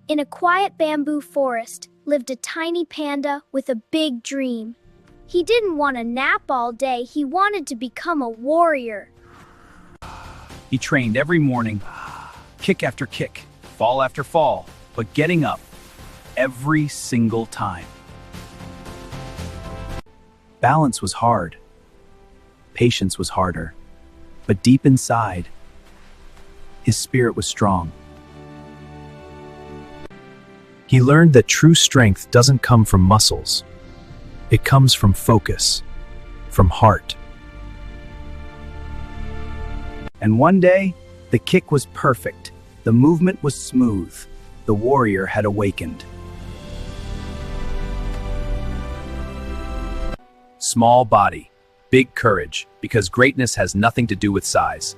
In a quiet bamboo forest lived a tiny panda with a big dream. He didn't want to nap all day, he wanted to become a warrior. He trained every morning, kick after kick, fall after fall, but getting up every single time. Balance was hard. Patience was harder. But deep inside, his spirit was strong. He learned that true strength doesn't come from muscles. It comes from focus, from heart. And one day, the kick was perfect. The movement was smooth. The warrior had awakened. Small body, big courage, because greatness has nothing to do with size.